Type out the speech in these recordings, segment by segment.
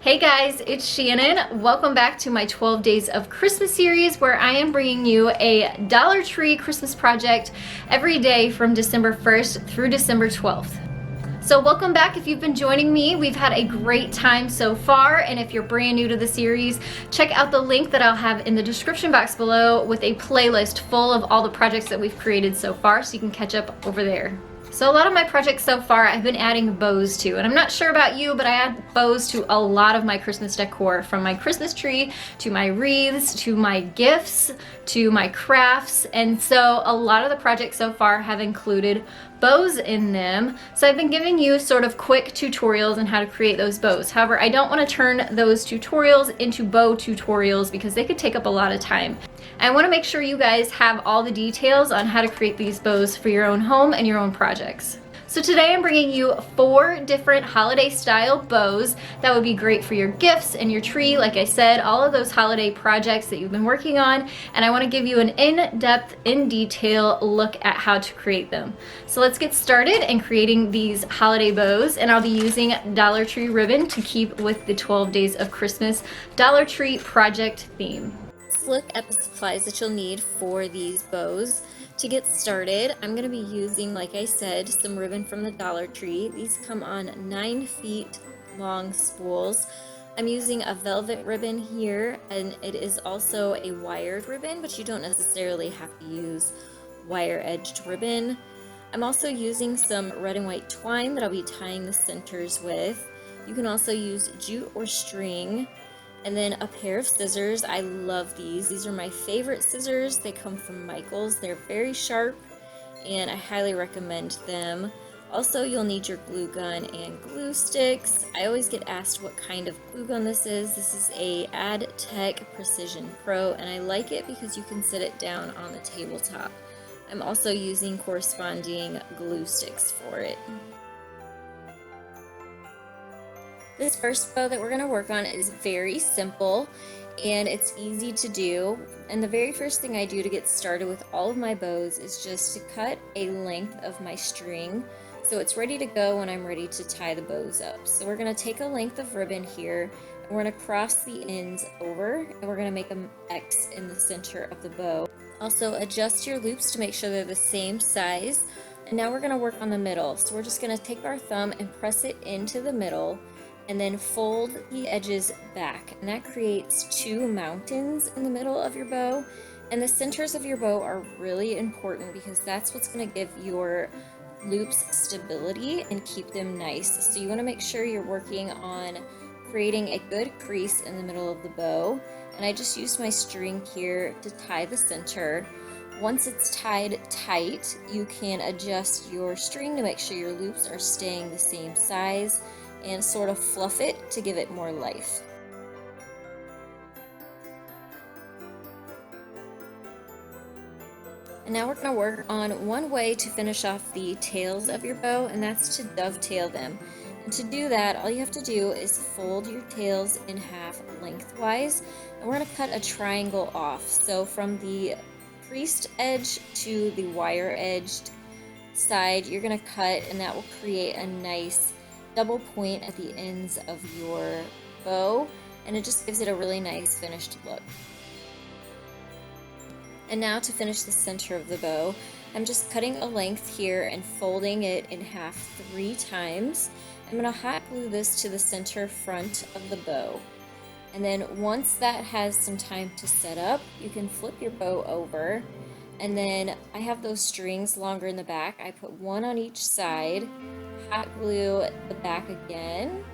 Hey guys, it's Shannon. Welcome back to my 12 Days of Christmas series where I am bringing you a Dollar Tree Christmas project every day from December 1st through December 12th. So welcome back if you've been joining me. We've had a great time so far, and if you're brand new to the series, check out the link that I'll have in the description box below with a playlist full of all the projects that we've created so far, so you can catch up over there. So a lot of my projects so far I've been adding bows to, and I'm not sure about you, but I add bows to a lot of my Christmas decor, from my Christmas tree to my wreaths to my gifts to my crafts, and so a lot of the projects so far have included bows in them. So I've been giving you sort of quick tutorials on how to create those bows. However, I don't want to turn those tutorials into bow tutorials because they could take up a lot of time. I want to make sure you guys have all the details on how to create these bows for your own home and your own projects. So today I'm bringing you 4 different holiday style bows that would be great for your gifts and your tree, like I said, all of those holiday projects that you've been working on, and I want to give you an in-depth, in-detail look at how to create them. So let's get started in creating these holiday bows, and I'll be using Dollar Tree ribbon to keep with the 12 Days of Christmas Dollar Tree project theme. Let's look at the supplies that you'll need for these bows. To get started, I'm going to be using, like I said, some ribbon from the Dollar Tree. These come on 9 feet long spools. I'm using a velvet ribbon here, and it is also a wired ribbon, but you don't necessarily have to use wire-edged ribbon. I'm also using some red and white twine that I'll be tying the centers with. You can also use jute or string. And then a pair of scissors. I love these. These are my favorite scissors. They come from Michael's. They're very sharp and I highly recommend them. Also, you'll need your glue gun and glue sticks. I always get asked what kind of glue gun this is. This is a AdTech Precision Pro, and I like it because you can sit it down on the tabletop. I'm also using corresponding glue sticks for it. This first bow that we're going to work on is very simple and it's easy to do. And the very first thing I do to get started with all of my bows is just to cut a length of my string so it's ready to go when I'm ready to tie the bows up. So we're going to take a length of ribbon here and we're going to cross the ends over and we're going to make an X in the center of the bow. Also adjust your loops to make sure they're the same size. And now we're going to work on the middle. So we're just going to take our thumb and press it into the middle and then fold the edges back, and that creates 2 mountains in the middle of your bow. And the centers of your bow are really important because that's what's going to give your loops stability and keep them nice. So you want to make sure you're working on creating a good crease in the middle of the bow, and I just used my string here to tie the center. Once it's tied tight, you can adjust your string to make sure your loops are staying the same size and sort of fluff it to give it more life. And now we're going to work on one way to finish off the tails of your bow, and that's to dovetail them. And to do that, all you have to do is fold your tails in half lengthwise, and we're going to cut a triangle off. So from the creased edge to the wire edged side, you're going to cut, and that will create a nice double point at the ends of your bow, and it just gives it a really nice finished look. And now to finish the center of the bow, I'm just cutting a length here and folding it in half 3 times. I'm going to hot glue this to the center front of the bow. And then once that has some time to set up, you can flip your bow over. And then I have those strings longer in the back. I put 1 on each side, hot glue the back again,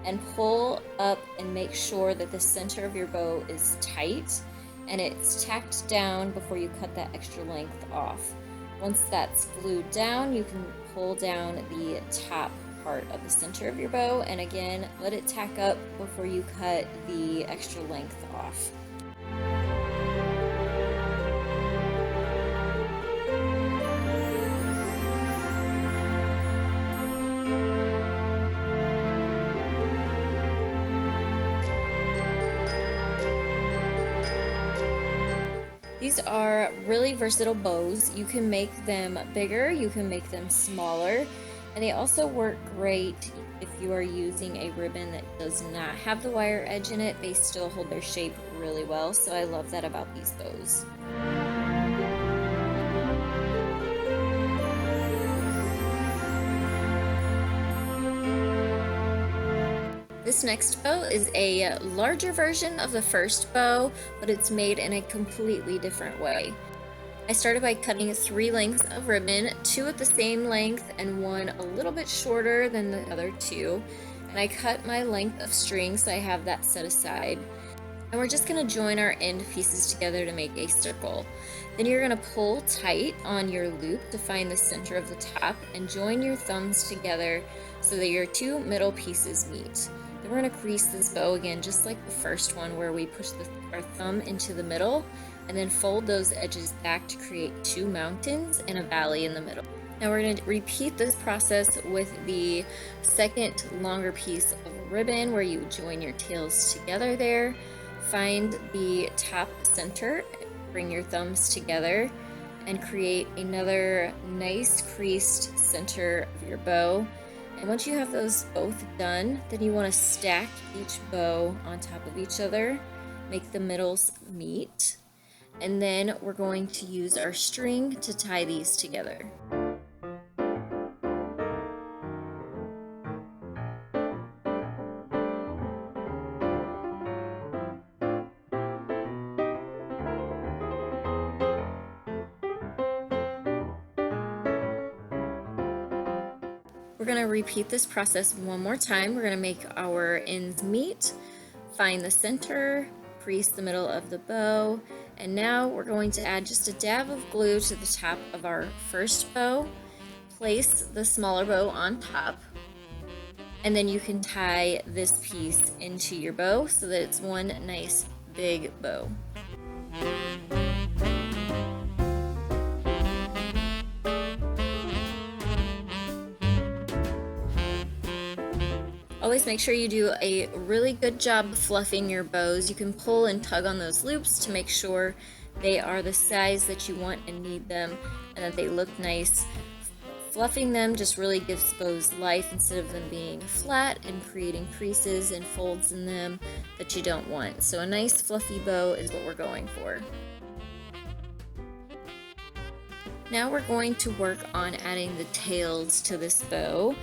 and pull up and make sure that the center of your bow is tight and it's tacked down before you cut that extra length off. Once that's glued down, you can pull down the top part of the center of your bow, and again, let it tack up before you cut the extra length off. These are really versatile bows. You can make them bigger, you can make them smaller, and they also work great if you are using a ribbon that does not have the wire edge in it, they still hold their shape really well. So I love that about these bows. This next bow is a larger version of the first bow, but it's made in a completely different way. I started by cutting 3 lengths of ribbon, 2 at the same length and 1 a little bit shorter than the other 2. And I cut my length of string, so I have that set aside. And we're just going to join our end pieces together to make a circle. Then you're going to pull tight on your loop to find the center of the top and join your thumbs together so that your 2 middle pieces meet. Then we're going to crease this bow again just like the first one, where we push our thumb into the middle and then fold those edges back to create 2 mountains and a valley in the middle. Now we're going to repeat this process with the second longer piece of ribbon, where you join your tails together there, find the top center, bring your thumbs together and create another nice creased center of your bow. And once you have those both done, then you want to stack each bow on top of each other, make the middles meet, and then we're going to use our string to tie these together. We're going to repeat this process one more time. We're going to make our ends meet, find the center, crease the middle of the bow, and now we're going to add just a dab of glue to the top of our first bow, place the smaller bow on top, and then you can tie this piece into your bow so that it's one nice big bow. Always make sure you do a really good job fluffing your bows. You can pull and tug on those loops to make sure they are the size that you want and need them and that they look nice. Fluffing them just really gives bows life instead of them being flat and creating creases and folds in them that you don't want. So a nice fluffy bow is what we're going for. Now we're going to work on adding the tails to this bow.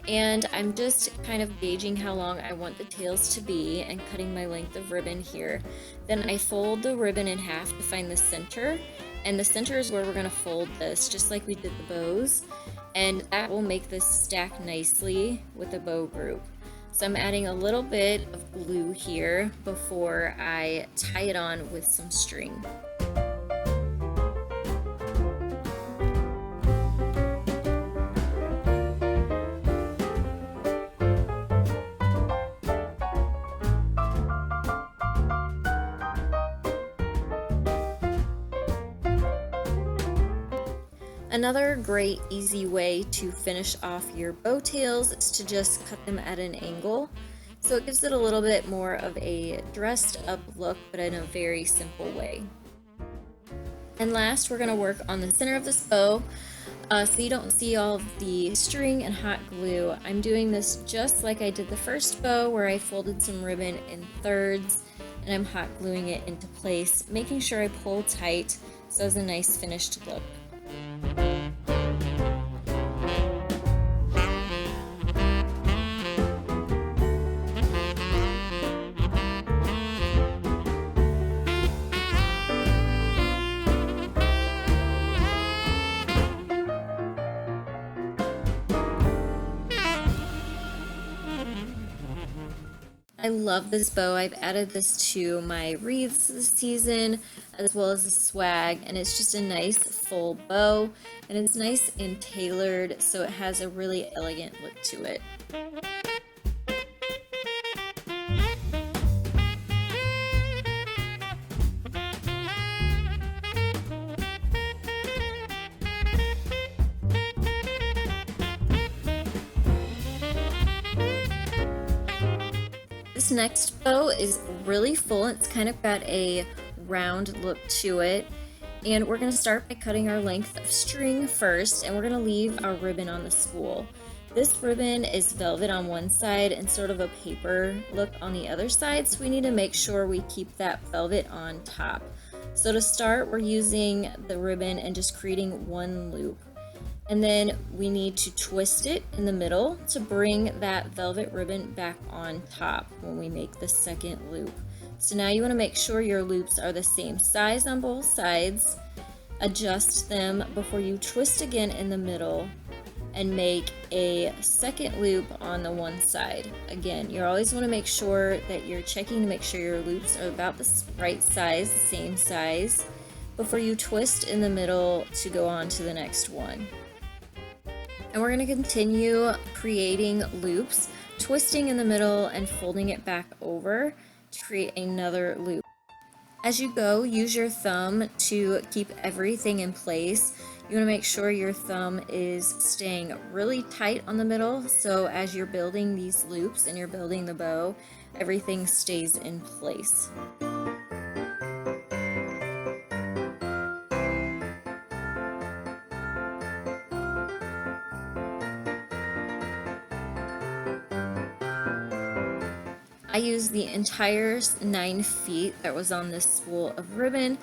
And I'm just kind of gauging how long I want the tails to be and cutting my length of ribbon here. Then I fold the ribbon in half to find the center, and the center is where we're going to fold this just like we did the bows, and that will make this stack nicely with the bow group. So I'm adding a little bit of glue here before I tie it on with some string. Another great easy way to finish off your bow tails is to just cut them at an angle. So it gives it a little bit more of a dressed up look, but in a very simple way. And last, we're going to work on the center of this bow so you don't see all of the string and hot glue. I'm doing this just like I did the first bow, where I folded some ribbon in thirds and I'm hot gluing it into place, making sure I pull tight so it has a nice finished look. I love this bow. I've added this to my wreaths this season, as well as the swag, and it's just a nice full bow, and it's nice and tailored, so it has a really elegant look to it. This next bow is really full. It's kind of got a round look to it, and we're going to start by cutting our length of string first, and we're going to leave our ribbon on the spool. This ribbon is velvet on one side and sort of a paper look on the other side, so we need to make sure we keep that velvet on top. So to start, we're using the ribbon and just creating one loop. And then we need to twist it in the middle to bring that velvet ribbon back on top when we make the second loop. So now you want to make sure your loops are the same size on both sides. Adjust them before you twist again in the middle and make a second loop on the one side. Again, you always want to make sure that you're checking to make sure your loops are about the right size, the same size, before you twist in the middle to go on to the next one. And we're going to continue creating loops, twisting in the middle and folding it back over to create another loop. As you go, use your thumb to keep everything in place. You want to make sure your thumb is staying really tight on the middle, so as you're building these loops and you're building the bow, everything stays in place. I used the entire 9 feet that was on this spool of ribbon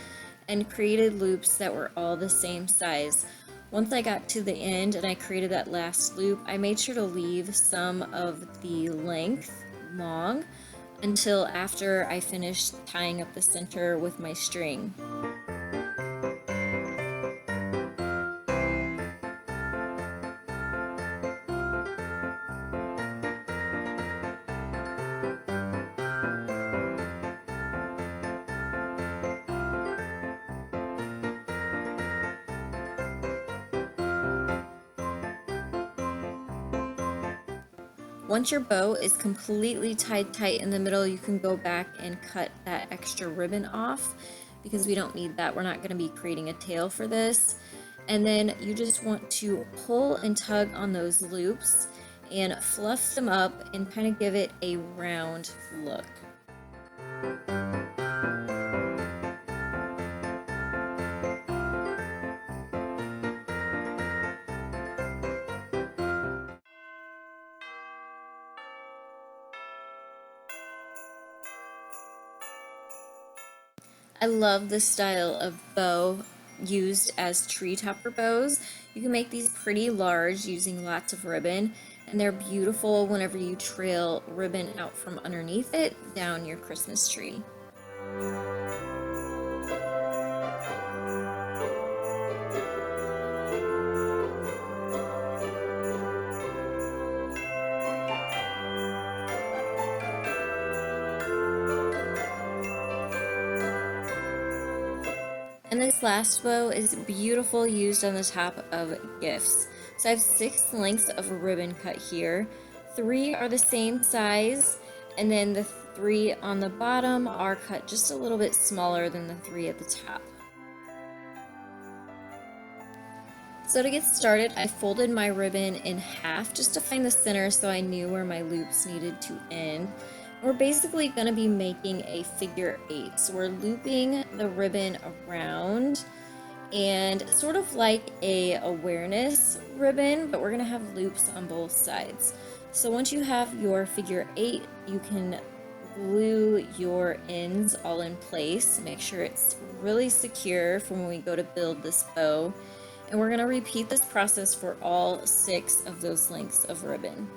and created loops that were all the same size. Once I got to the end and I created that last loop, I made sure to leave some of the length long until after I finished tying up the center with my string. Once your bow is completely tied tight in the middle, you can go back and cut that extra ribbon off because we don't need that. We're not going to be creating a tail for this. And then you just want to pull and tug on those loops and fluff them up and kind of give it a round look. I love this style of bow used as tree topper bows. You can make these pretty large using lots of ribbon, and they're beautiful whenever you trail ribbon out from underneath it down your Christmas tree. And this last bow is beautiful, used on the top of gifts. So I have 6 lengths of ribbon cut here. 3 are the same size, and then the 3 on the bottom are cut just a little bit smaller than the 3 at the top. So to get started, I folded my ribbon in half just to find the center so I knew where my loops needed to end. We're basically going to be making a figure 8. So we're looping the ribbon around and sort of like a awareness ribbon, but we're going to have loops on both sides. So once you have your figure 8, you can glue your ends all in place. Make sure it's really secure for when we go to build this bow. And we're going to repeat this process for all 6 of those lengths of ribbon.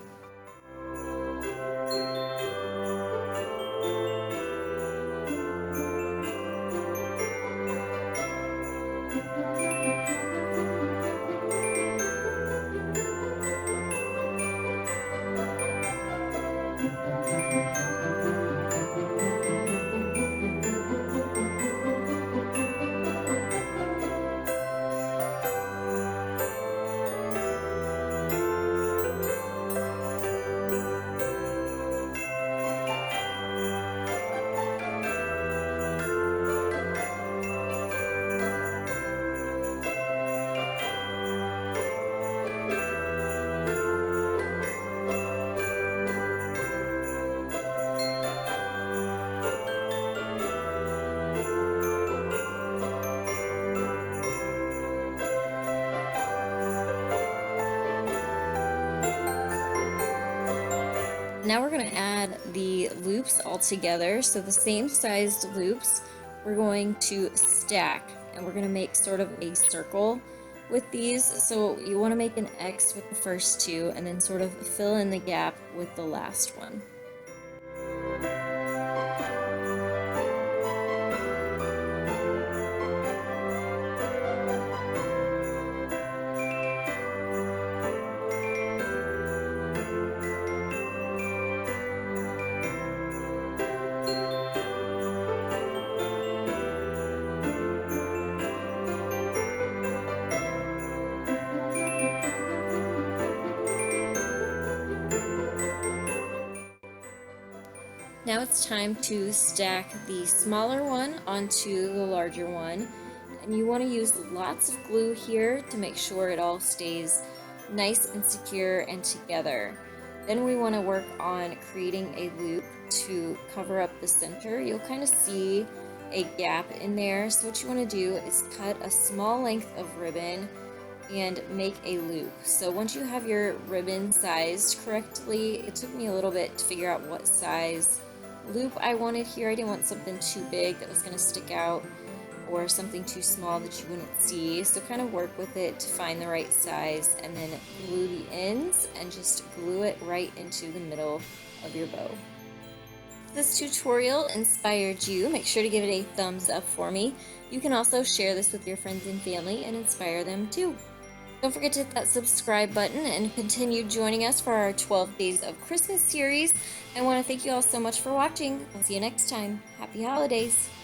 Now we're going to add the loops all together. So the same sized loops we're going to stack, and we're going to make sort of a circle with these. So you want to make an X with the first two and then sort of fill in the gap with the last one. Now it's time to stack the smaller one onto the larger one, and you want to use lots of glue here to make sure it all stays nice and secure and together. Then we want to work on creating a loop to cover up the center. You'll kind of see a gap in there, so what you want to do is cut a small length of ribbon and make a loop. So once you have your ribbon sized correctly, it took me a little bit to figure out what size loop I wanted here. I didn't want something too big that was going to stick out or something too small that you wouldn't see. So kind of work with it to find the right size and then glue the ends and just glue it right into the middle of your bow. If this tutorial inspired you, make sure to give it a thumbs up for me. You can also share this with your friends and family and inspire them too. Don't forget to hit that subscribe button and continue joining us for our 12 Days of Christmas series. I want to thank you all so much for watching. I'll see you next time. Happy holidays!